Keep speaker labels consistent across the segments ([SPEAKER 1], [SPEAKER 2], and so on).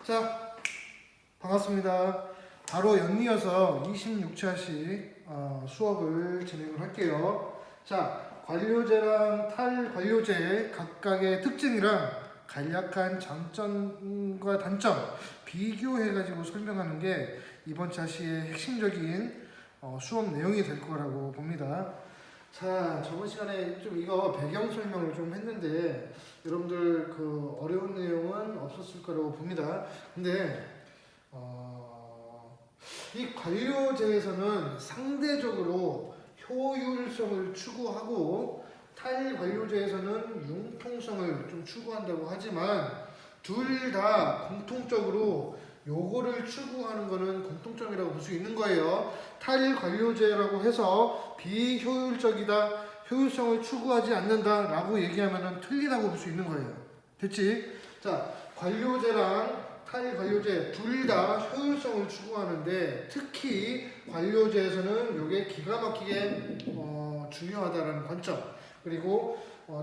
[SPEAKER 1] 자, 반갑습니다. 바로 연이어서 26차씩 수업을 진행을 할게요. 자, 관료제랑 탈관료제 각각의 특징이랑 간략한 장점과 단점 비교해가지고 설명하는 게 이번 차시의 핵심적인 수업 내용이 될 거라고 봅니다. 자, 저번 시간에 좀 이거 배경 설명을 좀 했는데 여러분들 그 어려운 내용은 없었을 거라고 봅니다. 근데 이 관료제에서는 상대적으로 효율성을 추구하고 탈관료제에서는 융통성을 좀 추구한다고 하지만 둘 다 공통적으로 요거를 추구하는 거는 공통점이라고 볼 수 있는 거예요. 탈관료제라고 해서 비효율적이다, 효율성을 추구하지 않는다 라고 얘기하면 틀리다고 볼 수 있는 거예요. 됐지? 자, 관료제랑 탈관료제 둘 다 효율성을 추구하는데 특히 관료제에서는 이게 기가 막히게 중요하다라는 관점, 그리고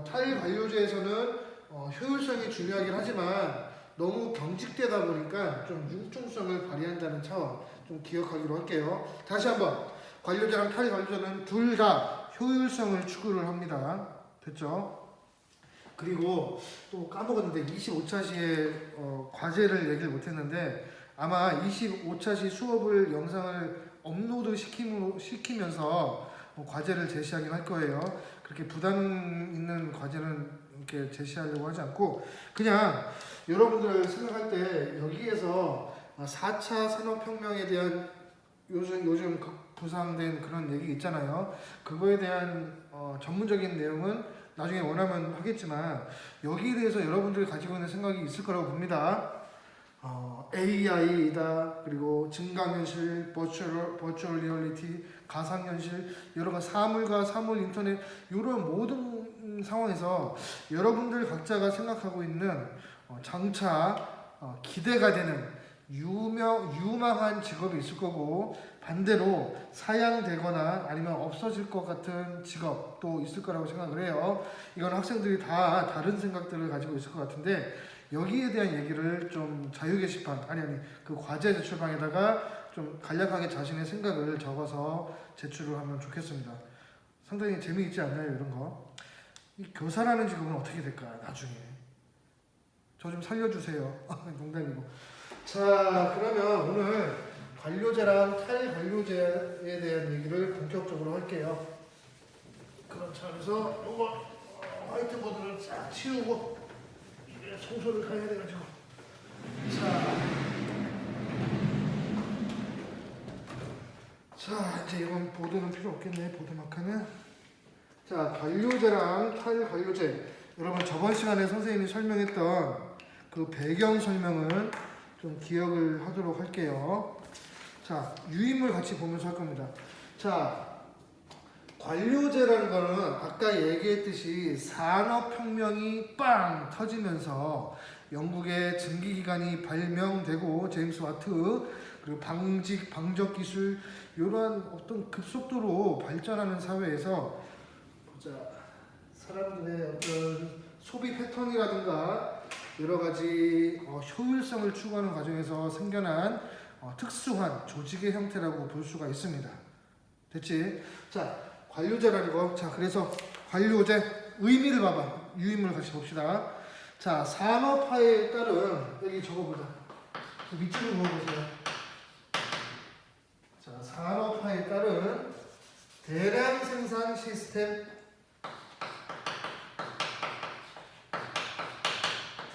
[SPEAKER 1] 탈관료제에서는 효율성이 중요하긴 하지만 너무 경직되다 보니까 좀 융통성을 발휘한다는 차원 좀 기억하기로 할게요. 다시 한번, 관료제랑 탈관료제는 둘 다 효율성을 추구를 합니다. 됐죠? 그리고 또 까먹었는데 25차시에 과제를 얘기를 못했는데 아마 25차시 수업을 영상을 업로드 시키면서 과제를 제시하긴 할 거예요. 그렇게 부담 있는 과제는 이렇게 제시하려고 하지 않고 그냥 여러분들 생각할 때 여기에서 4차 산업혁명에 대한 요즘 부상된 그런 얘기 있잖아요. 그거에 대한 전문적인 내용은 나중에 원하면 하겠지만 여기에 대해서 여러분들이 가지고 있는 생각이 있을 거라고 봅니다. AI이다, 그리고 증강현실, 버추얼 리얼리티, 가상현실, 여러 가지 사물과 사물 인터넷 이런 모든 상황에서 여러분들 각자가 생각하고 있는 장차 기대가 되는 유망한 직업이 있을 거고 반대로 사양되거나 아니면 없어질 것 같은 직업도 있을 거라고 생각을 해요. 이건 학생들이 다 다른 생각들을 가지고 있을 것 같은데 여기에 대한 얘기를 좀 자유 게시판 그 과제 제출방에다가 좀 간략하게 자신의 생각을 적어서 제출을 하면 좋겠습니다. 상당히 재미있지 않나요, 이런 거? 이 교사라는 직업은 어떻게 될까 나중에? 저 좀 살려주세요. 농담이고. 자, 그러면 오늘 관료제랑 탈관료제에 대한 얘기를 본격적으로 할게요. 그런 차원에서 요거 화이트보드를 싹 치우고 이게 청소를 해야 돼가지고. 자, 이제 이건 보드는 필요 없겠네, 보드 마카는. 자, 관료제랑 탈관료제. 여러분 저번 시간에 선생님이 설명했던 그 배경 설명은 좀 기억을 하도록 할게요. 자, 유인물 같이 보면서 할 겁니다. 자, 관료제라는 거는 아까 얘기했듯이 산업혁명이 빵 터지면서 영국의 증기기관이 발명되고 제임스 와트, 그리고 방적 기술 이러한 어떤 급속도로 발전하는 사회에서 사람들의 어떤 소비 패턴이라든가 여러 가지 효율성을 추구하는 과정에서 생겨난 특수한 조직의 형태라고 볼 수가 있습니다. 됐지? 자, 관료제라는 거. 자, 그래서 관료제 의미를 봐봐. 유인물 같이 봅시다. 자, 산업화에 따른 여기 적어보자. 밑줄을 그어보세요. 자, 산업화에 따른 대량 생산 시스템.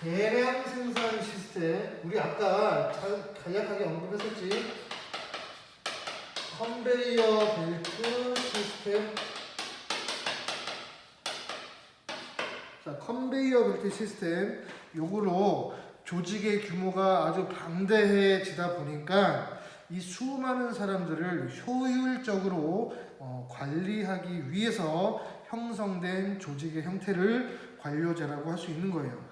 [SPEAKER 1] 대량 생산 시스템, 우리 아까 간략하게 언급했었지. 컨베이어 벨트 시스템. 자, 컨베이어 벨트 시스템 요거로 조직의 규모가 아주 방대해지다 보니까 이 수많은 사람들을 효율적으로 관리하기 위해서 형성된 조직의 형태를 관료제라고 할 수 있는 거예요.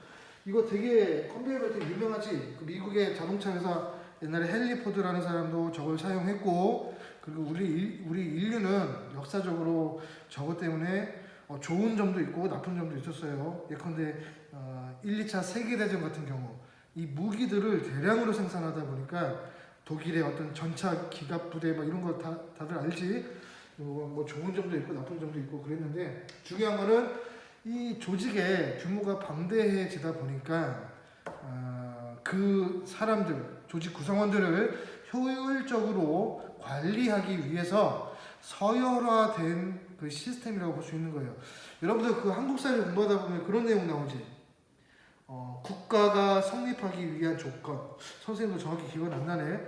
[SPEAKER 1] 이거 되게 컨베이어 벨트 유명하지? 그 미국의 자동차 회사 옛날에 헨리 포드라는 사람도 저걸 사용했고, 그리고 우리 인류는 역사적으로 저것 때문에 좋은 점도 있고 나쁜 점도 있었어요. 예컨대 1, 2차 세계대전 같은 경우 이 무기들을 대량으로 생산하다 보니까 독일의 어떤 전차 기갑 부대 막 이런 거 다들 알지? 뭐 좋은 점도 있고 나쁜 점도 있고 그랬는데 중요한 거는 이 조직의 규모가 방대해지다 보니까 그 사람들, 조직 구성원들을 효율적으로 관리하기 위해서 서열화된 그 시스템이라고 볼 수 있는 거예요. 여러분들 그 한국사를 공부하다 보면 그런 내용 나오지. 국가가 성립하기 위한 조건. 선생님도 정확히 기억은 안 나네.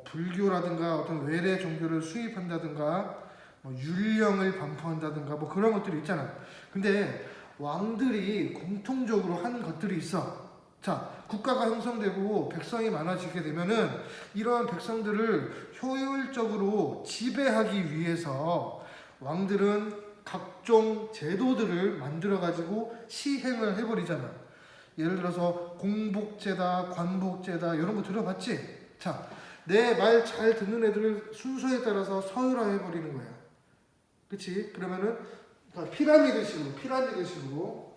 [SPEAKER 1] 불교라든가 어떤 외래 종교를 수입한다든가 율령을 반포한다든가 뭐 그런 것들이 있잖아. 근데 왕들이 공통적으로 하는 것들이 있어. 자, 국가가 형성되고 백성이 많아지게 되면은 이러한 백성들을 효율적으로 지배하기 위해서 왕들은 각종 제도들을 만들어 가지고 시행을 해버리잖아. 예를 들어서 공복제다, 관복제다 이런 거 들어봤지? 자, 내 말 잘 듣는 애들을 순서에 따라서 서열화해버리는 거야. 그치? 그러면은 피라미드식으로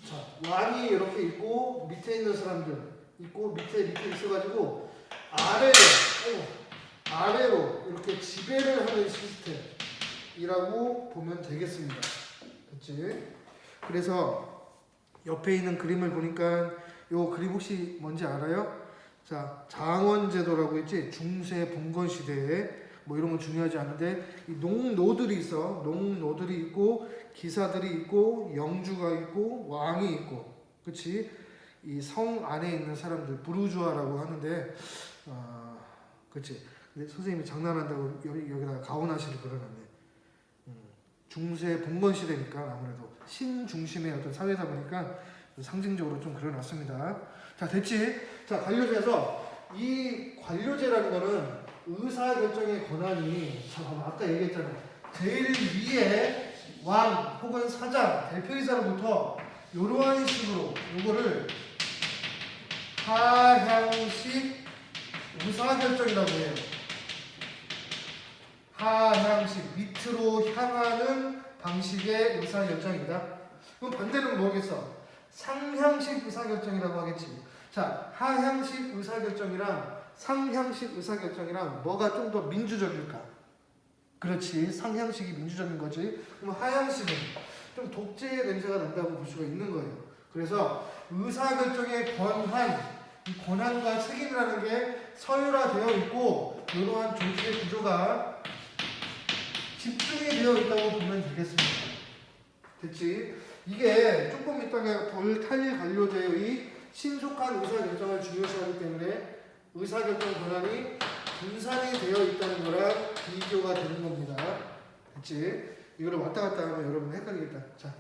[SPEAKER 1] 자, 왕이 이렇게 있고 밑에 있는 사람들 있고 밑에 있어가지고 아래로 이렇게 지배를 하는 시스템이라고 보면 되겠습니다. 그치? 그래서 옆에 있는 그림을 보니까 요 그림 혹시 뭔지 알아요? 자, 장원제도라고 했지? 중세 봉건 시대에 뭐 이런 건 중요하지 않은데 이 농노들이 있어. 농노들이 있고 기사들이 있고 영주가 있고 왕이 있고, 그렇지? 이 성 안에 있는 사람들 부르주아라고 하는데, 그렇지? 근데 선생님이 장난한다고 여기다가 가오나시를 그려놨네. 중세 봉건 시대니까 아무래도 신 중심의 어떤 사회다 보니까 상징적으로 좀 그려놨습니다. 자, 됐지? 자, 관료제에서 이 관료제라는 거는 의사결정의 권한이, 아까 얘기했잖아. 제일 위에 왕 혹은 사장, 대표이사로부터 이러한 식으로 요거를 하향식 의사결정이라고 해요. 하향식, 밑으로 향하는 방식의 의사결정이다. 그럼 반대는 뭐겠어? 상향식 의사결정이라고 하겠지. 자, 하향식 의사결정이랑 상향식 의사결정이랑 뭐가 좀 더 민주적일까? 그렇지, 상향식이 민주적인 거지. 그럼 하향식은 좀 독재의 냄새가 난다고 볼 수가 있는 거예요. 그래서 의사결정의 권한, 이 권한과 책임이라는 게 서열화되어 있고 이러한 조직의 구조가 집중이 되어 있다고 보면 되겠습니다. 됐지? 이게 조금 이따가 볼 탈관료제의 신속한 의사결정을 중요시하기 때문에 의사결정 권한이 분산이 되어 있다는 거랑 비교가 되는 겁니다. 됐지? 이거를 왔다 갔다 하면 여러분 헷갈리겠다. 자,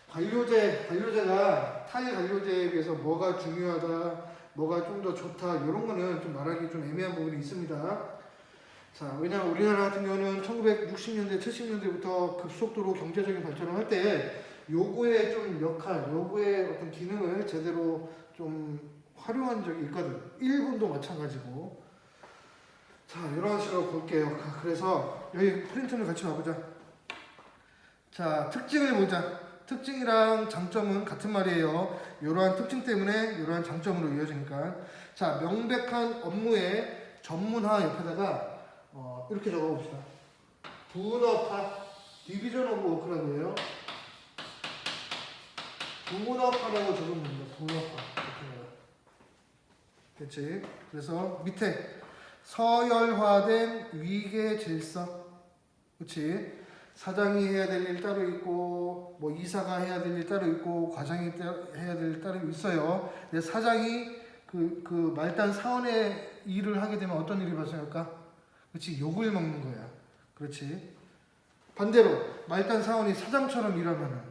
[SPEAKER 1] 관료제가 탈관료제에 비해서 뭐가 중요하다, 뭐가 좀 더 좋다, 이런 거는 좀 말하기 좀 애매한 부분이 있습니다. 자, 왜냐하면 우리나라 같은 경우는 1960년대, 70년대부터 급속도로 경제적인 발전을 할 때 요거의 좀 역할, 요거의 어떤 기능을 제대로 좀 활용한 적이 있거든. 일본도 마찬가지고. 자, 이런 식으로 볼게요. 그래서 여기 프린트를 같이 봐보자. 자, 특징을 보자. 특징이랑 장점은 같은 말이에요. 이러한 특징 때문에 이러한 장점으로 이어지니까. 자, 명백한 업무의 전문화 옆에다가 이렇게 적어봅시다. 분업화, 디비전 오브 워크라고 해요. 분업화라고 적으면 됩니다. 분업화. 됐지? 그래서 밑에 서열화된 위계 질서. 그치? 사장이 해야 될 일 따로 있고, 뭐 이사가 해야 될 일 따로 있고, 과장이 해야 될 일 따로 있어요. 근데 사장이 그 말단 사원의 일을 하게 되면 어떤 일이 발생할까? 그치? 욕을 먹는 거야. 그렇지? 반대로 말단 사원이 사장처럼 일하면은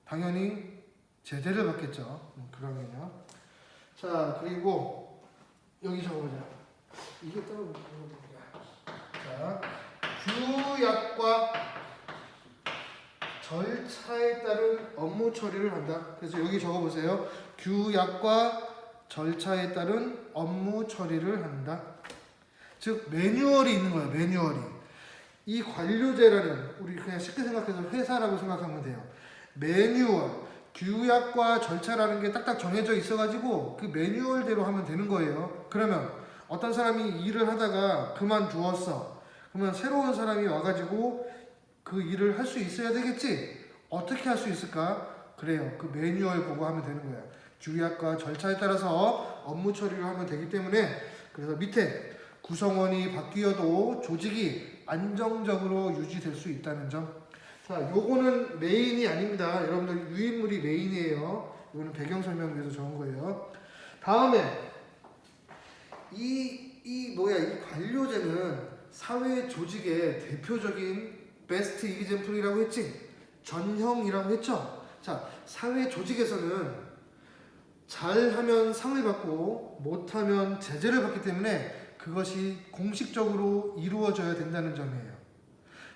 [SPEAKER 1] 당연히 제재를 받겠죠. 그러면요. 자, 그리고 여기 적어보자. 이게 따로 자, 규약과 절차에 따른 업무 처리를 한다. 그래서 여기 적어보세요. 규약과 절차에 따른 업무 처리를 한다. 즉 매뉴얼이 있는 거예요. 매뉴얼이. 이 관료제라는, 우리 그냥 쉽게 생각해서 회사라고 생각하면 돼요. 매뉴얼, 규약과 절차라는 게 딱딱 정해져 있어가지고 그 매뉴얼대로 하면 되는 거예요. 그러면 어떤 사람이 일을 하다가 그만두었어. 그러면 새로운 사람이 와가지고 그 일을 할 수 있어야 되겠지? 어떻게 할 수 있을까? 그래요. 그 매뉴얼 보고 하면 되는 거야. 규약과 절차에 따라서 업무 처리를 하면 되기 때문에 그래서 밑에 구성원이 바뀌어도 조직이 안정적으로 유지될 수 있다는 점. 자, 요거는 메인이 아닙니다. 여러분들 유인물이 메인이에요. 이거는 배경 설명 위해서 적은 거예요. 다음에 이 관료제는 사회 조직의 대표적인 베스트 이그젬플이라고 했지? 전형이라고 했죠? 자, 사회 조직에서는 잘하면 상을 받고 못하면 제재를 받기 때문에 그것이 공식적으로 이루어져야 된다는 점이에요.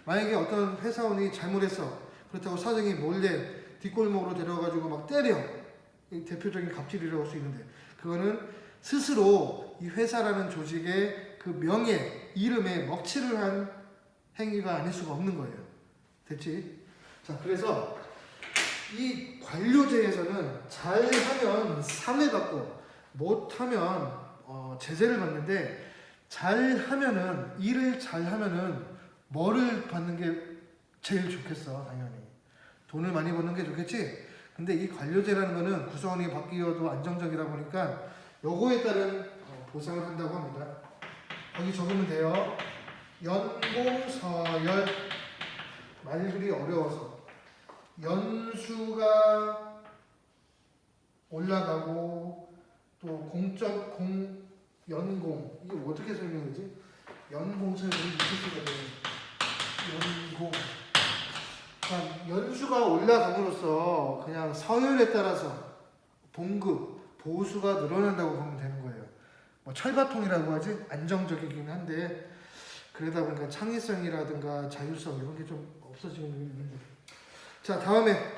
[SPEAKER 1] 만약에 어떤 회사원이 잘못했어. 그렇다고 사장이 몰래 뒷골목으로 데려가지고 막 때려. 이 대표적인 갑질이라고 할 수 있는데 그거는 스스로 이 회사라는 조직의 그 명예, 이름에 먹칠을 한 행위가 아닐 수가 없는 거예요. 됐지? 자, 그래서 이 관료제에서는 잘하면 상을 받고 못하면 제재를 받는데 일을 잘하면은 뭐를 받는 게 제일 좋겠어? 당연히 돈을 많이 버는 게 좋겠지. 근데 이 관료제라는 거는 구성원이 바뀌어도 안정적이다 보니까 요거에 따른 보상을 한다고 합니다. 거기 적으면 돼요. 연공, 서열. 말들이 어려워서 연수가 올라가고 또 연공 이게 어떻게 설명하지? 연공 설명이 이렇게 쓰거든. 연공. 그러니까 연수가 올라감으로써 그냥 서열에 따라서 봉급, 보수가 늘어난다고 보면 되는 거예요. 뭐 철바통이라고 하지? 안정적이긴 한데 그러다 보니까 창의성이라든가 자율성 이런 게 좀 없어지고 있는데. 자, 다음에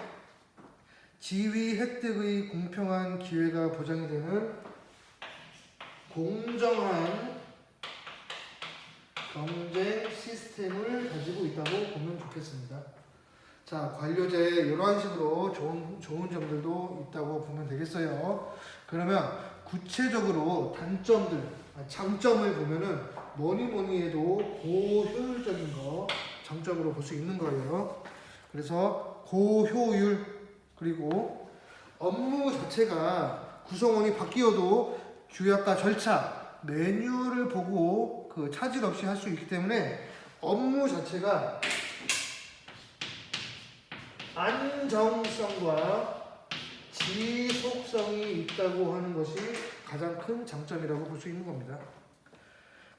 [SPEAKER 1] 지위 획득의 공평한 기회가 보장이 되는 공정한 경쟁 시스템을 가지고 있다고 보면 좋겠습니다. 자, 관료제 이런 식으로 좋은 점들도 있다고 보면 되겠어요. 그러면 구체적으로 장점을 보면은 뭐니 해도 고효율적인 거 장점으로 볼 수 있는 거예요. 그래서 고효율 그리고 업무 자체가 구성원이 바뀌어도 규약과 절차, 메뉴를 보고 그 차질 없이 할 수 있기 때문에 업무 자체가 안정성과 지속성이 있다고 하는 것이 가장 큰 장점이라고 볼 수 있는 겁니다.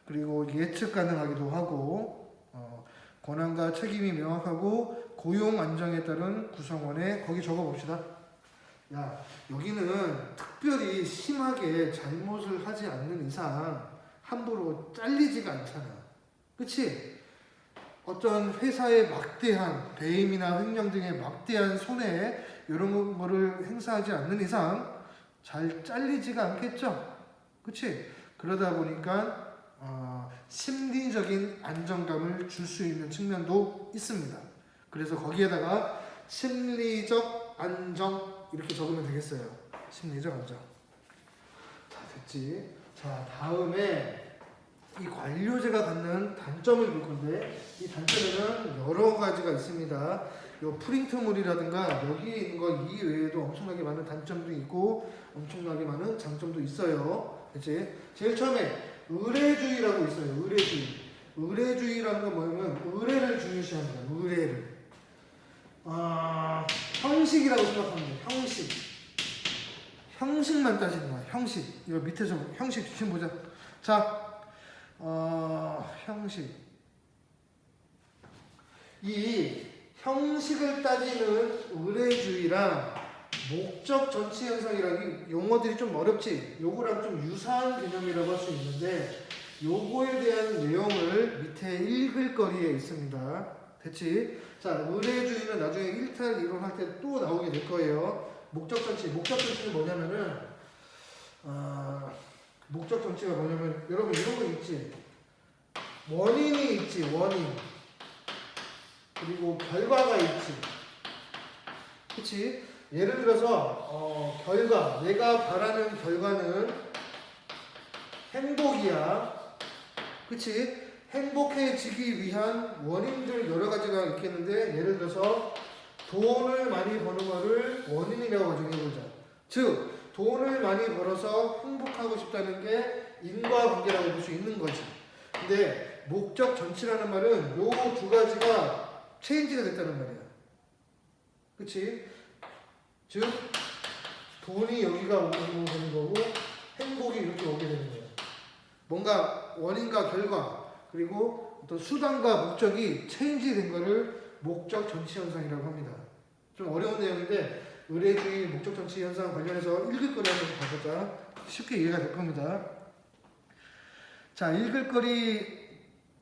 [SPEAKER 1] 그리고 예측 가능하기도 하고 권한과 책임이 명확하고 고용 안정에 따른 구성원의 거기 적어봅시다. 야, 여기는 특별히 심하게 잘못을 하지 않는 이상 함부로 잘리지가 않잖아. 그치? 어떤 회사의 막대한 배임이나 횡령 등의 막대한 손해 이런 거를 행사하지 않는 이상 잘 잘리지가 않겠죠. 그치? 그러다 보니까 심리적인 안정감을 줄 수 있는 측면도 있습니다. 그래서 거기에다가 심리적 안정 이렇게 적으면 되겠어요. 심리적 안정. 자, 됐지? 자, 다음에 이 관료제가 갖는 단점을 볼 건데 이 단점에는 여러 가지가 있습니다. 요 프린트물이라든가 여기에 있는 거 이외에도 엄청나게 많은 단점도 있고 엄청나게 많은 장점도 있어요. 그치? 제일 처음에 의례주의라고 있어요. 의례주의. 의례주의라는 건 뭐냐면 의례를 중요시합니다. 의례를. 형식이라고 생각합니다. 형식. 형식만 따지는 거야. 형식. 이거 밑에서 형식 지금 보자. 자, 형식. 이 형식을 따지는 의례주의랑 목적 전치 현상이라는 용어들이 좀 어렵지? 요거랑 좀 유사한 개념이라고 할 수 있는데 요거에 대한 내용을 밑에 읽을 거리에 있습니다. 됐지? 자, 의례주의는 나중에 1탈 이론 할 때 또 나오게 될 거예요. 목적 전치. 목적 전치는 뭐냐면은 목적 전치가 뭐냐면 여러분 이런 거 있지? 원인이 있지. 원인. 그리고 결과가 있지. 그치? 예를 들어서 결과, 내가 바라는 결과는 행복이야. 그치? 행복해지기 위한 원인들 여러 가지가 있겠는데, 예를 들어서 돈을 많이 버는 거를 원인이라고 가정해보자. 즉 돈을 많이 벌어서 행복하고 싶다는 게 인과관계라고 볼 수 있는 거지. 근데 목적 전치라는 말은 요 두 가지가 체인지가 됐다는 말이야. 그치? 즉 돈이 여기가 오는 거고 행복이 이렇게 오게 되는 거야. 뭔가 원인과 결과 그리고 어떤 수단과 목적이 체인지 된 거를 목적 전치 현상이라고 합니다. 좀 어려운 내용인데 의례주의 목적 전치 현상 관련해서 읽을 거리 한번 봐보자. 쉽게 이해가 될 겁니다. 자, 읽을 거리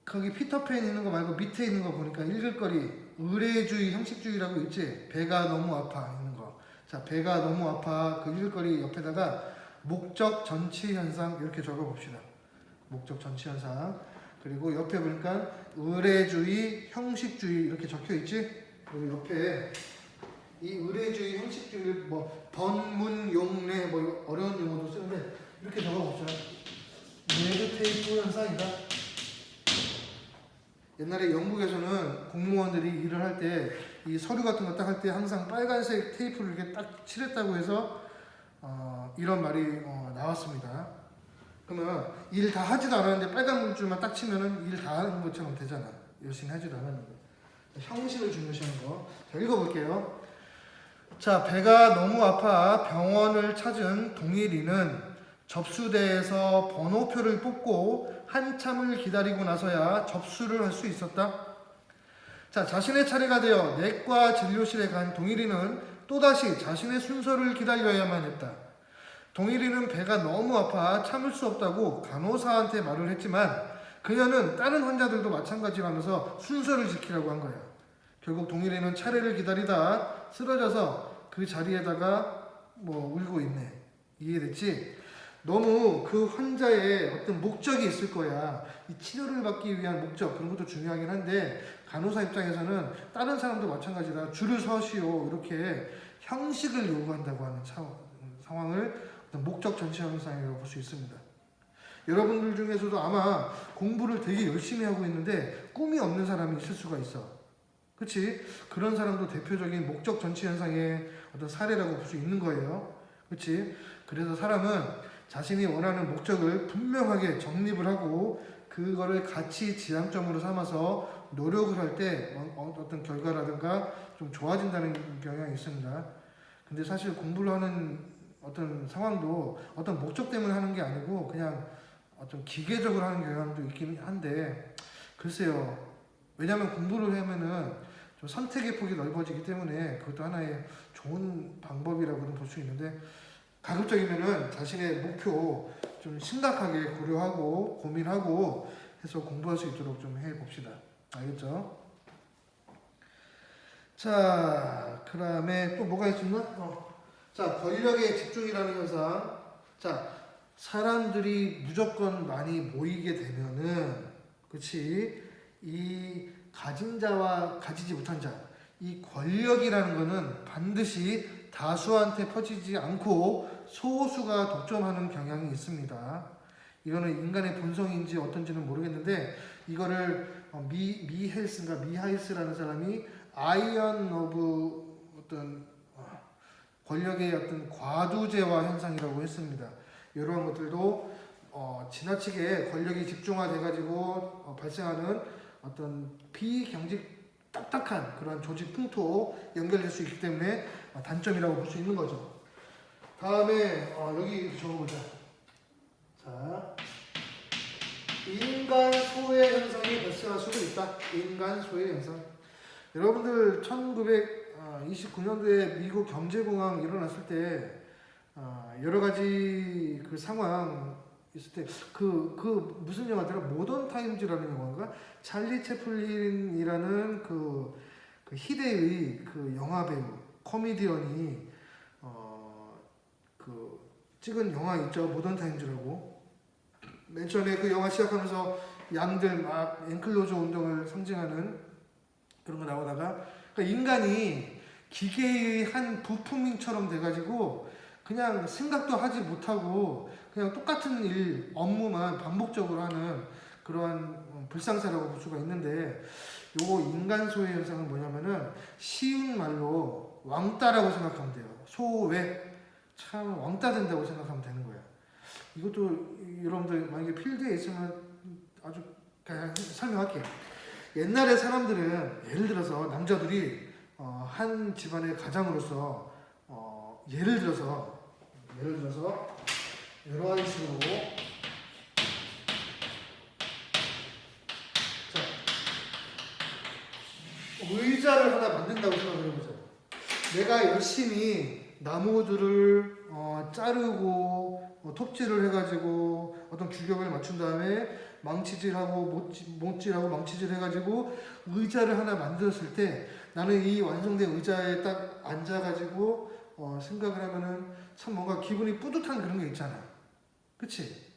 [SPEAKER 1] 거기 피터팬 있는 거 말고 밑에 있는 거 보니까 읽을 거리 의례주의 형식주의라고 있지. 배가 너무 아파 있는 거. 자, 배가 너무 아파 그 읽을 거리 옆에다가 목적 전치 현상 이렇게 적어 봅시다. 목적 전치 현상. 그리고 옆에 보니까 의례주의 형식주의 이렇게 적혀 있지. 그리고 옆에 이 의례주의 형식주의 뭐 번문 용례 뭐 어려운 용어도 쓰는데 이렇게 적어봅시다. 레드 테이프 현상이다. 옛날에 영국에서는 공무원들이 일을 할 때 이 서류 같은 거 딱 할 때 항상 빨간색 테이프를 이렇게 딱 칠했다고 해서 이런 말이 나왔습니다. 그러면 일 다 하지도 않았는데 빨간 물줄만 딱 치면은 일 다 하는 것처럼 되잖아. 열심히 하지도 않았는데. 형식을 중요시하는 거. 자, 읽어볼게요. 자, 배가 너무 아파 병원을 찾은 동일이는 접수대에서 번호표를 뽑고 한참을 기다리고 나서야 접수를 할 수 있었다. 자, 자신의 차례가 되어 내과 진료실에 간 동일이는 또다시 자신의 순서를 기다려야만 했다. 동일이는 배가 너무 아파 참을 수 없다고 간호사한테 말을 했지만 그녀는 다른 환자들도 마찬가지라면서 순서를 지키라고 한 거야. 결국 동일이는 차례를 기다리다 쓰러져서 그 자리에다가 울고 있네. 이해됐지? 너무 그 환자의 어떤 목적이 있을 거야. 이 치료를 받기 위한 목적 그런 것도 중요하긴 한데 간호사 입장에서는 다른 사람도 마찬가지다. 줄을 서시오 이렇게 형식을 요구한다고 하는 상황을 어떤 목적 전치 현상이라고 볼 수 있습니다. 여러분들 중에서도 아마 공부를 되게 열심히 하고 있는데 꿈이 없는 사람이 있을 수가 있어. 그치? 그런 사람도 대표적인 목적 전치 현상의 어떤 사례라고 볼 수 있는 거예요. 그치? 그래서 사람은 자신이 원하는 목적을 분명하게 정립을 하고 그거를 가치 지향점으로 삼아서 노력을 할 때 어떤 결과라든가 좀 좋아진다는 경향이 있습니다. 근데 사실 공부를 하는 어떤 상황도 어떤 목적 때문에 하는 게 아니고 그냥 어떤 기계적으로 하는 경향도 있긴 한데 글쎄요. 왜냐하면 공부를 하면은 좀 선택의 폭이 넓어지기 때문에 그것도 하나의 좋은 방법이라고는 볼 수 있는데 가급적이면은 자신의 목표 좀 심각하게 고려하고 고민하고 해서 공부할 수 있도록 좀 해봅시다. 알겠죠? 자, 그 다음에 또 뭐가 있었나? 자, 권력의 집중이라는 현상. 자, 사람들이 무조건 많이 모이게 되면은, 그치? 이 가진 자와 가지지 못한 자, 이 권력이라는 거는 반드시 다수한테 퍼지지 않고 소수가 독점하는 경향이 있습니다. 이거는 인간의 본성인지 어떤지는 모르겠는데 이거를 미하이스라는 사람이 아이언 오브 어떤 권력의 어떤 과두제화 현상이라고 했습니다. 이러한 것들도 지나치게 권력이 집중화돼가지고 발생하는 어떤 비경직 딱딱한 그런 조직 풍토 연결될 수 있기 때문에 단점이라고 볼 수 있는 거죠. 다음에 여기 적어보자. 자, 인간 소외 현상이 발생할 수도 있다. 인간 소외 현상. 여러분들 1929년도에 미국 경제공황 일어났을 때 여러 가지 그 상황 있을 때 그 무슨 영화더라? 모던 타임즈라는 영화인가? 찰리 채플린이라는 그 희대의 그 영화 배우 코미디언이 그 찍은 영화 있죠. 모던 타임즈라고. 맨 처음에 그 영화 시작하면서 양들 막 앵클로저 운동을 상징하는 그런 거 나오다가 그러니까 인간이 기계의 한 부품처럼 돼가지고 그냥 생각도 하지 못하고 그냥 똑같은 일, 업무만 반복적으로 하는 그러한 불상사라고 볼 수가 있는데, 요거 인간 소외 현상은 뭐냐면은 쉬운 말로 왕따라고 생각하면 돼요. 소외. 참 왕따 된다고 생각하면 되는 거예요. 이것도 여러분들 만약에 필드에 있으면 아주 그냥 설명할게요. 옛날에 사람들은 예를 들어서 남자들이 한 집안의 가장으로서 예를 들어서 이러한 식으로 자, 의자를 하나 만든다고 생각을 해보세요. 내가 열심히 나무들을 자르고 톱질을 해가지고 어떤 규격을 맞춘 다음에 망치질하고 못질하고 망치질 해가지고 의자를 하나 만들었을 때 나는 이 완성된 의자에 딱 앉아가지고 생각을 하면은 참 뭔가 기분이 뿌듯한 그런 게 있잖아. 그치?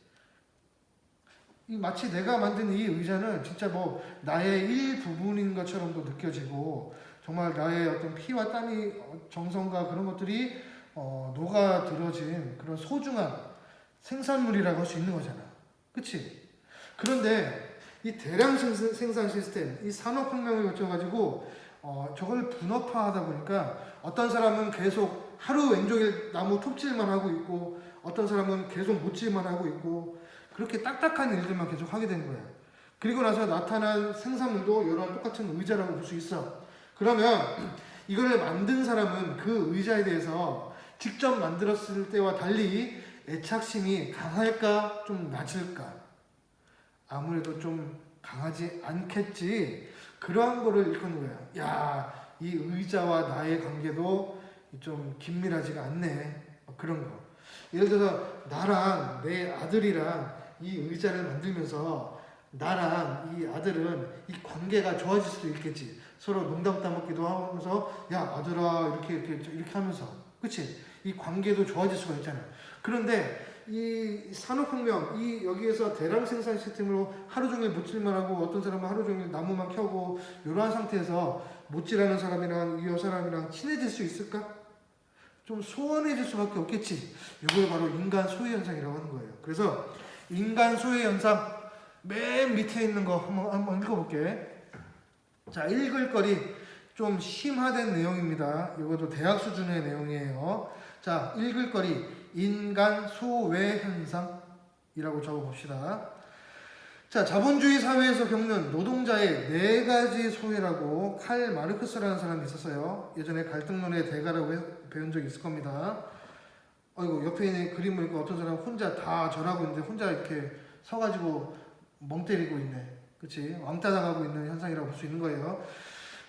[SPEAKER 1] 이 마치 내가 만든 이 의자는 진짜 뭐 나의 일부분인 것처럼도 느껴지고 정말 나의 어떤 피와 땀이 정성과 그런 것들이 녹아들어진 그런 소중한 생산물이라고 할 수 있는 거잖아. 그치? 그런데 이 대량 생산 시스템, 이 산업혁명을 거쳐가지고 저걸 분업화하다 보니까 어떤 사람은 계속 하루 왼종일 나무 톱질만 하고 있고 어떤 사람은 계속 못질만 하고 있고 그렇게 딱딱한 일들만 계속 하게 되는 거예요. 그리고 나서 나타난 생산물도 이런 똑같은 의자라고 볼 수 있어. 그러면 이걸 만든 사람은 그 의자에 대해서 직접 만들었을 때와 달리 애착심이 강할까 좀 낮을까? 아무래도 좀 강하지 않겠지. 그러한 거를 일컫는 거야. 야, 이 의자와 나의 관계도 좀 긴밀하지가 않네. 그런 거. 예를 들어서 나랑 내 아들이랑 이 의자를 만들면서 나랑 이 아들은 이 관계가 좋아질 수도 있겠지. 서로 농담 따먹기도 하면서 야 아들아 이렇게 하면서 그치? 이 관계도 좋아질 수가 있잖아. 그런데 이 산업혁명, 이 여기에서 대량 생산 시스템으로 하루 종일 못질만 하고 어떤 사람은 하루 종일 나무만 켜고 이러한 상태에서 못질하는 사람이랑 이 사람이랑 친해질 수 있을까? 좀 소원해질 수밖에 없겠지. 이걸 바로 인간 소외 현상이라고 하는 거예요. 그래서 인간 소외 현상 맨 밑에 있는 거 한번 읽어볼게. 자, 읽을 거리 좀 심화된 내용입니다. 이것도 대학 수준의 내용이에요. 자, 읽을 거리 인간 소외 현상이라고 적어봅시다. 자, 자본주의 사회에서 겪는 노동자의 4가지 소외라고 칼 마르크스라는 사람이 있었어요. 예전에 갈등론의 대가라고 배운 적이 있을 겁니다. 어이구, 옆에 있는 그림 보니까 어떤 사람 혼자 다 절하고 있는데 혼자 이렇게 서가지고 멍 때리고 있네. 그치? 왕따 당하고 있는 현상이라고 볼 수 있는 거예요.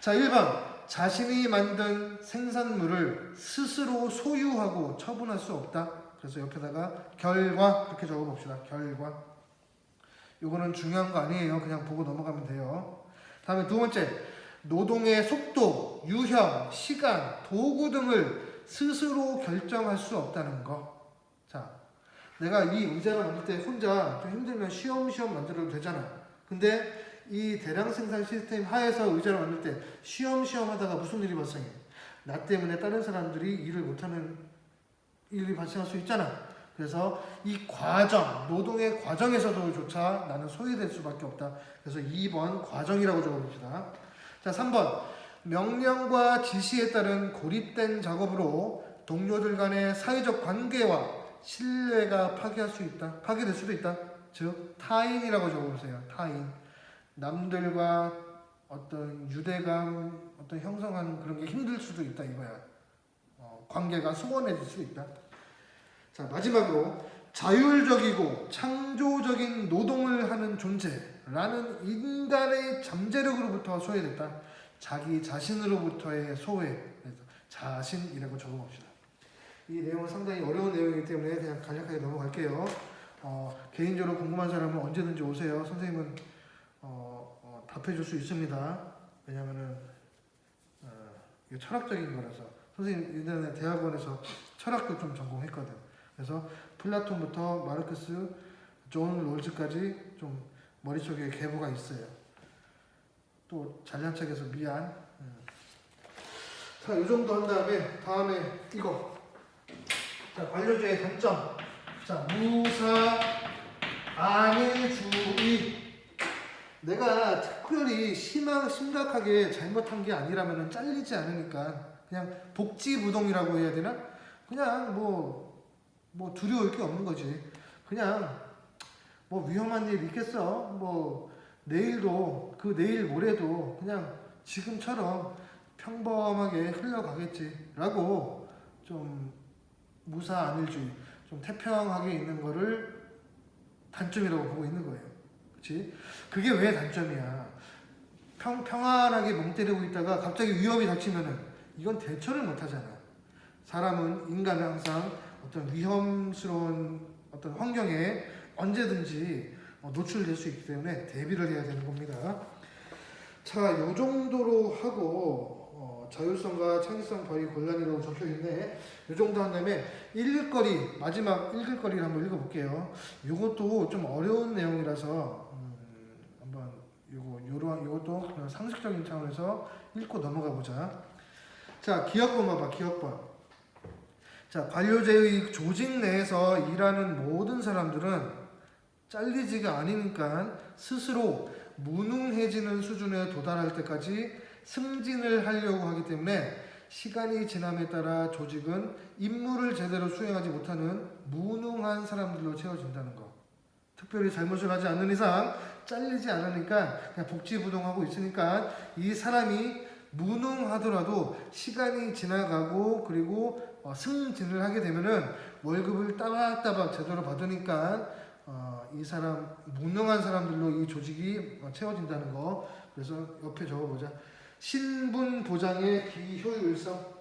[SPEAKER 1] 자, 1번. 자신이 만든 생산물을 스스로 소유하고 처분할 수 없다. 그래서 옆에다가 결과 이렇게 적어봅시다. 결과. 요거는 중요한 거 아니에요. 그냥 보고 넘어가면 돼요. 다음에 2번째. 노동의 속도, 유형, 시간, 도구 등을 스스로 결정할 수 없다는 거. 자, 내가 이 의자를 만들 때 혼자 좀 힘들면 쉬엄쉬엄 만들어도 되잖아. 근데 이 대량 생산 시스템 하에서 의자를 만들 때 쉬엄쉬엄 하다가 무슨 일이 발생해? 나 때문에 다른 사람들이 일을 못하는 일이 발생할 수 있잖아. 그래서 이 과정, 노동의 과정에서도조차 나는 소외될 수밖에 없다. 그래서 2번 과정이라고 적어봅시다. 자, 3번. 명령과 지시에 따른 고립된 작업으로 동료들 간의 사회적 관계와 신뢰가 파괴될 수도 있다. 즉, 타인이라고 적어보세요. 타인. 남들과 어떤 유대감, 어떤 형성하는 그런 게 힘들 수도 있다 이거야. 관계가 소원해질 수 있다. 자, 마지막으로 자율적이고 창조적인 노동을 하는 존재라는 인간의 잠재력으로부터 소외됐다. 자기 자신으로부터의 소외, 자신이라고 적어봅시다. 이 내용은 상당히 어려운 내용이기 때문에 그냥 간략하게 넘어갈게요. 개인적으로 궁금한 사람은 언제든지 오세요. 선생님은 답해줄 수 있습니다. 왜냐하면은 이게 철학적인 거라서 선생님 예전에 대학원에서 철학도 좀 전공했거든. 그래서 플라톤부터 마르크스, 존 롤즈까지 좀 머릿속에 계보가 있어요. 또 잘난 척해서 미안. 자, 이 정도 한 다음에 이거. 자, 관료제의 단점. 자, 무사, 안일주의. 내가 특별히 심각하게 잘못한 게 아니라면 잘리지 않으니까 그냥 복지부동이라고 해야 되나? 그냥 뭐 두려울 게 없는 거지. 그냥 뭐 위험한 일 있겠어. 뭐 내일도 내일 모레도 그냥 지금처럼 평범하게 흘러가겠지라고 좀 무사 안일주의, 좀 태평하게 있는 거를 단점이라고 보고 있는 거예요. 그렇지? 그게 왜 단점이야? 평안하게 멍 때리고 있다가 갑자기 위험이 닥치면은 이건 대처를 못 하잖아. 인간은 항상 어떤 위험스러운 어떤 환경에 언제든지 노출될 수 있기 때문에 대비를 해야 되는 겁니다. 자, 요 정도로 하고 자율성과 창의성 발휘 곤란이라고 적혀 있네. 요 정도 한 다음에 마지막 읽을 거리를 한번 읽어볼게요. 요것도 좀 어려운 내용이라서 한번 요것도 그냥 상식적인 차원에서 읽고 넘어가 보자. 자, 기억번 봐봐. 기억번. 자, 관료제의 조직 내에서 일하는 모든 사람들은 잘리지가 않으니까 스스로 무능해지는 수준에 도달할 때까지 승진을 하려고 하기 때문에 시간이 지남에 따라 조직은 임무를 제대로 수행하지 못하는 무능한 사람들로 채워진다는 거. 특별히 잘못을 하지 않는 이상 잘리지 않으니까 그냥 복지부동하고 있으니까 이 사람이 무능하더라도 시간이 지나가고 그리고 승진을 하게 되면은 월급을 따박따박 제대로 받으니까 이 사람 무능한 사람들로 이 조직이 채워진다는 거. 그래서 옆에 적어보자. 신분 보장의 비효율성.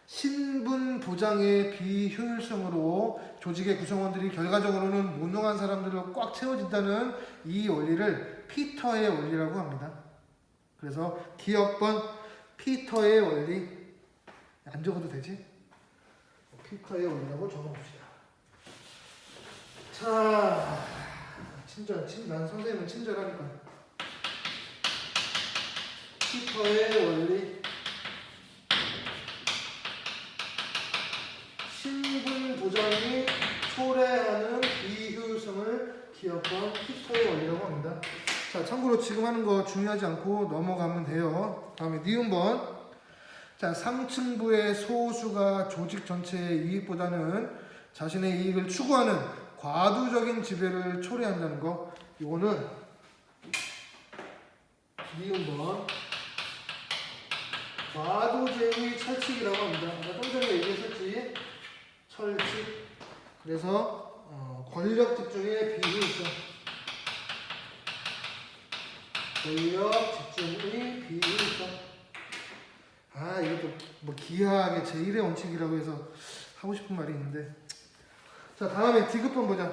[SPEAKER 1] 신분 보장의 비효율성으로 조직의 구성원들이 결과적으로는 무능한 사람들로 꽉 채워진다는 이 원리를 피터의 원리라고 합니다. 그래서 기억번 피터의 원리. 안 적어도 되지? 피터의 원리라고 적어봅시다. 자, 난 선생님은 친절하니까. 피터의 원리. 신분 보장이 초래하는 비효율성을 기억한 피터의 원리라고 합니다. 자, 참고로 지금 하는 거 중요하지 않고 넘어가면 돼요. 다음에 니은번. 자, 상층부의 소수가 조직 전체의 이익보다는 자신의 이익을 추구하는 과도적인 지배를 초래한다는 거. 이거는 니은번. 과도제의 철칙이라고 합니다. 좀 전에 얘기했었지. 철칙. 그래서 권력 집중의 비효율성. 권력 집중의 비효율성. 이것도 뭐 기하학의 제1의 원칙이라고 해서 하고 싶은 말이 있는데. 자, 다음에 디귿번 보자.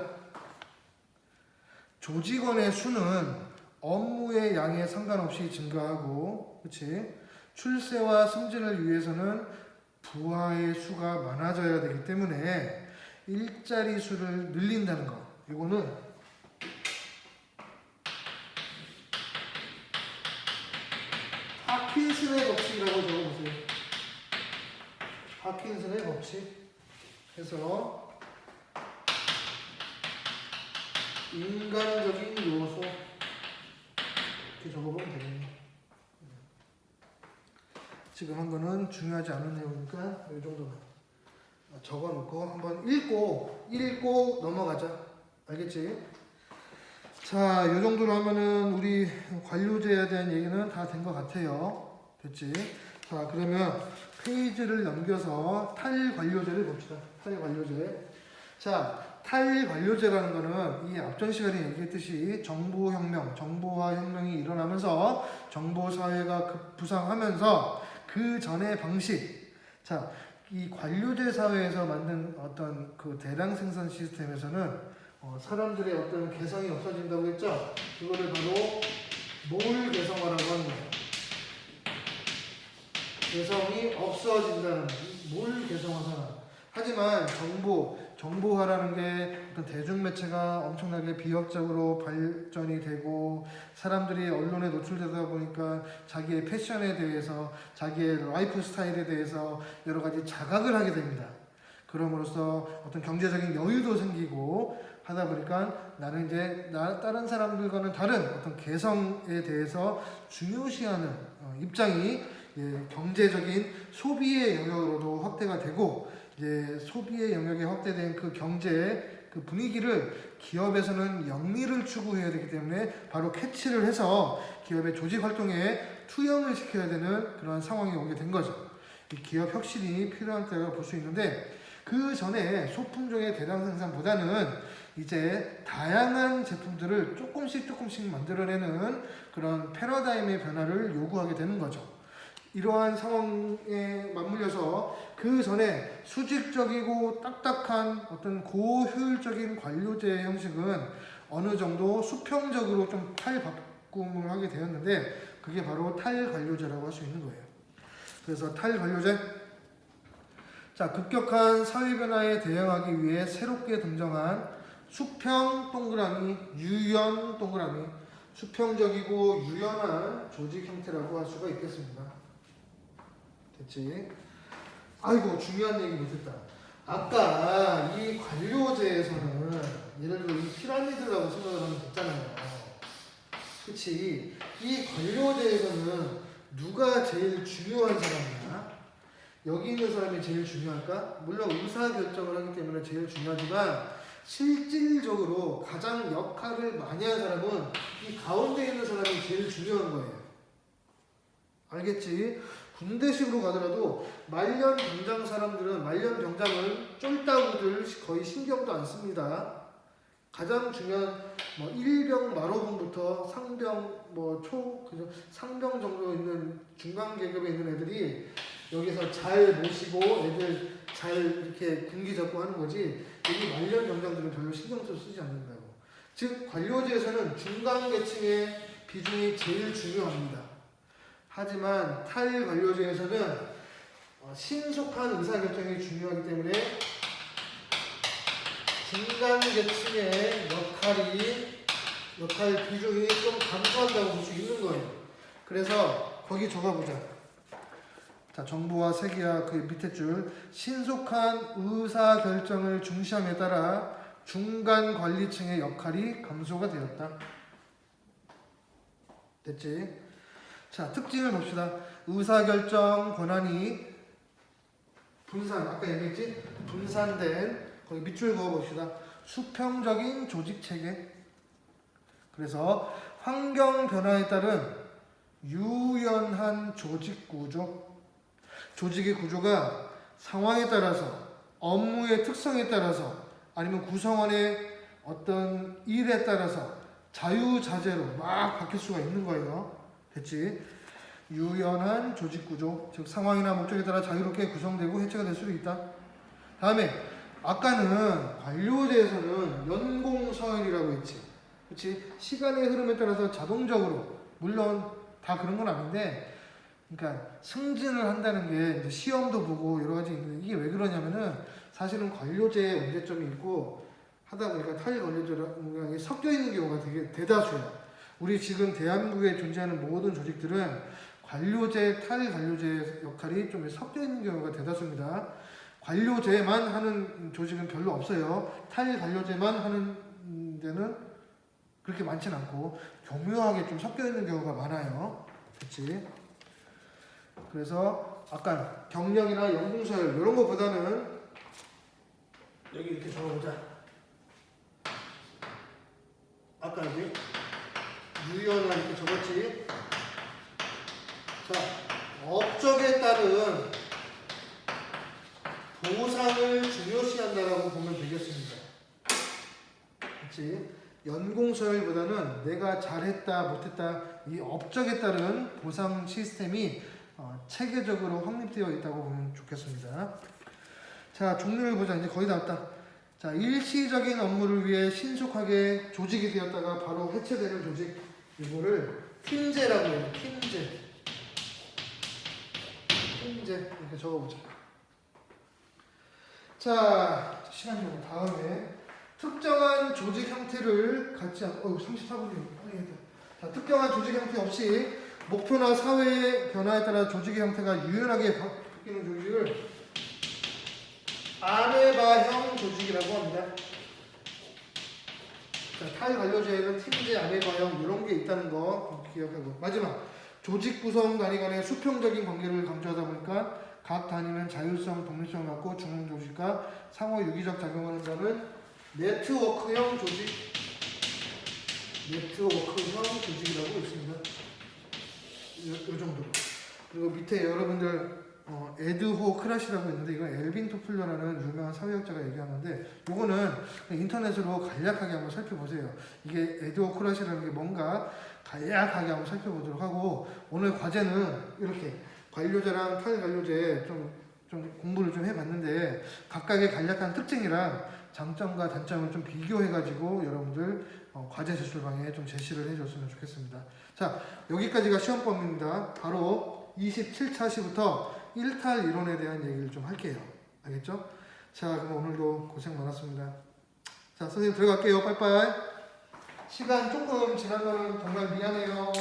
[SPEAKER 1] 조직원의 수는 업무의 양에 상관없이 증가하고, 그렇지? 출세와 승진을 위해서는 부하의 수가 많아져야 되기 때문에 일자리 수를 늘린다는 거. 이거는 파킨슨의 법칙이라고 적어보세요. 파킨슨의 법칙. 해서 인간적인 요소 이렇게 적어보면 되겠네요. 지금 한 거는 중요하지 않은 내용이니까 이 정도만 적어놓고 한번 읽고 넘어가자. 알겠지? 자, 이 정도로 하면은 우리 관료제에 대한 얘기는 다 된 것 같아요. 됐지? 자, 그러면 페이지를 넘겨서 탈관료제를 봅시다. 탈관료제. 자, 탈관료제라는 거는 이 앞전 시간에 얘기했듯이 정보화 혁명이 일어나면서 정보사회가 급부상하면서 그 전의 방식. 자, 이 관료제 사회에서 만든 어떤 그 대량 생산 시스템에서는 사람들의 어떤 개성이 없어진다고 했죠? 그거를 바로 몰 개성화라고 하는 거예요. 개성이 없어진다는 몰 개성화 산업. 하지만 정보화라는 게 어떤 대중매체가 엄청나게 비약적으로 발전이 되고 사람들이 언론에 노출되다 보니까 자기의 패션에 대해서 자기의 라이프 스타일에 대해서 여러 가지 자각을 하게 됩니다. 그럼으로써 어떤 경제적인 여유도 생기고 하다 보니까 나는 이제 다른 사람들과는 다른 어떤 개성에 대해서 중요시하는 입장이 경제적인 소비의 영역으로도 확대가 되고 이제 소비의 영역에 확대된 그 경제 그 분위기를 기업에서는 영리를 추구해야 되기 때문에 바로 캐치를 해서 기업의 조직 활동에 투영을 시켜야 되는 그런 상황이 오게 된 거죠. 이 기업 혁신이 필요한 때가 볼 수 있는데 그 전에 소품종의 대량 생산보다는 이제 다양한 제품들을 조금씩 만들어내는 그런 패러다임의 변화를 요구하게 되는 거죠. 이러한 상황에 맞물려서 그 전에 수직적이고 딱딱한 어떤 고효율적인 관료제 형식은 어느 정도 수평적으로 좀 탈바꿈을 하게 되었는데 그게 바로 탈관료제라고 할 수 있는 거예요. 그래서 탈관료제, 자, 급격한 사회 변화에 대응하기 위해 새롭게 등장한 수평 동그라미, 유연 동그라미, 수평적이고 유연한 조직 형태라고 할 수가 있겠습니다. 됐지? 아이고 중요한 얘기 못했다. 아까 이 관료제에서는 예를 들어 이 피라미드라고 생각을 하면 됐잖아요. 그치? 이 관료제에서는 누가 제일 중요한 사람이야? 여기 있는 사람이 제일 중요할까? 물론 의사결정을 하기 때문에 제일 중요하지만 실질적으로 가장 역할을 많이 한 사람은 이 가운데 있는 사람이 제일 중요한 거예요. 알겠지? 군대식으로 가더라도 말년 병장 사람들은 말년 병장을 쫄따구들 거의 신경도 안 씁니다. 가장 중요한 뭐 1병 마로군부터 상병 상병 정도 있는 중간 계급에 있는 애들이 여기서 잘 모시고 애들 잘 이렇게 군기 잡고 하는 거지 여기 말년 병장들은 별로 신경도 쓰지 않는다고. 즉 관료제에서는 중간 계층의 비중이 제일 중요합니다. 하지만 탈관료제에서는 신속한 의사결정이 중요하기 때문에 중간 계층의 역할 비중이 좀 감소한다고 볼 수 있는 거예요. 그래서 거기 적어보자. 자, 정부와 세계와 그 밑에 줄 신속한 의사결정을 중시함에 따라 중간 관리층의 역할이 감소가 되었다. 됐지? 자, 특징을 봅시다. 의사결정 권한이 아까 얘기했지? 분산된, 거기 밑줄 그어봅시다. 수평적인 조직체계. 그래서 환경 변화에 따른 유연한 조직 구조. 조직의 구조가 상황에 따라서, 업무의 특성에 따라서, 아니면 구성원의 어떤 일에 따라서 자유자재로 막 바뀔 수가 있는 거예요. 됐지? 유연한 조직 구조, 즉 상황이나 목적에 따라 자유롭게 구성되고 해체가 될 수도 있다. 다음에 아까는 관료제에서는 연공서열이라고 했지. 그렇지? 시간의 흐름에 따라서 자동적으로, 물론 다 그런 건 아닌데, 그러니까 승진을 한다는 게 이제 시험도 보고 여러 가지 있는데 이게 왜 그러냐면은 사실은 관료제에 문제점이 있고 하다 보니까 탈관료제랑 섞여 있는 경우가 되게 대다수야. 우리 지금 대한민국에 존재하는 모든 조직들은 관료제, 탈관료제 역할이 좀 섞여 있는 경우가 대다수입니다. 관료제만 하는 조직은 별로 없어요. 탈관료제만 하는 데는 그렇게 많지는 않고 교묘하게 좀 섞여 있는 경우가 많아요. 그렇지? 그래서 아까 경력이나 연공서열 이런 것보다는 여기 이렇게 적어보자. 아까 여기 유연한 이렇게 적었지. 자, 업적에 따른 보상을 중요시한다라고 보면 되겠습니다. 그렇지? 연공서열보다는 내가 잘했다 못했다 이 업적에 따른 보상 시스템이 체계적으로 확립되어 있다고 보면 좋겠습니다. 자, 종류를 보자. 이제 거의 다 왔다. 자, 일시적인 업무를 위해 신속하게 조직이 되었다가 바로 해체되는 조직, 이거를 팀제라고 해요. 팀제 이렇게 적어보자. 자, 시간이 너무 다음에 특정한 조직 형태를 갖지 않고 34분이요. 자, 특정한 조직 형태 없이 목표나 사회의 변화에 따라 조직의 형태가 유연하게 바뀌는 조직을 아메바형 조직이라고 합니다. 자, 탈관료제에는 팀제, 아메바형 이런 게 있다는 거 기억하고, 마지막 조직 구성 단위 간의 수평적인 관계를 강조하다 보니까 각 단위는 자율성, 독립성을 갖고 중앙 조직과 상호 유기적 작용을 한다는 네트워크형 조직, 네트워크형 조직이라고 있습니다. 요 정도. 그리고 밑에 여러분들 에드호크라시라고 있는데, 이건 엘빈 토플러라는 유명한 사회학자가 얘기하는데, 요거는 인터넷으로 간략하게 한번 살펴보세요. 이게 에드호크라시라는 게 뭔가 간략하게 한번 살펴보도록 하고, 오늘 과제는 이렇게 관료제랑 탈관료제 좀 공부를 좀 해봤는데, 각각의 간략한 특징이랑 장점과 단점을 좀 비교해가지고 여러분들 과제 제출방에 좀 제시를 해줬으면 좋겠습니다. 자, 여기까지가 시험범위입니다. 바로 27차 시부터 1탈 이론에 대한 얘기를 좀 할게요. 알겠죠? 자, 그럼 오늘도 고생 많았습니다. 자, 선생님 들어갈게요. 빠이빠이. 시간 조금 지난 거는 정말 미안해요.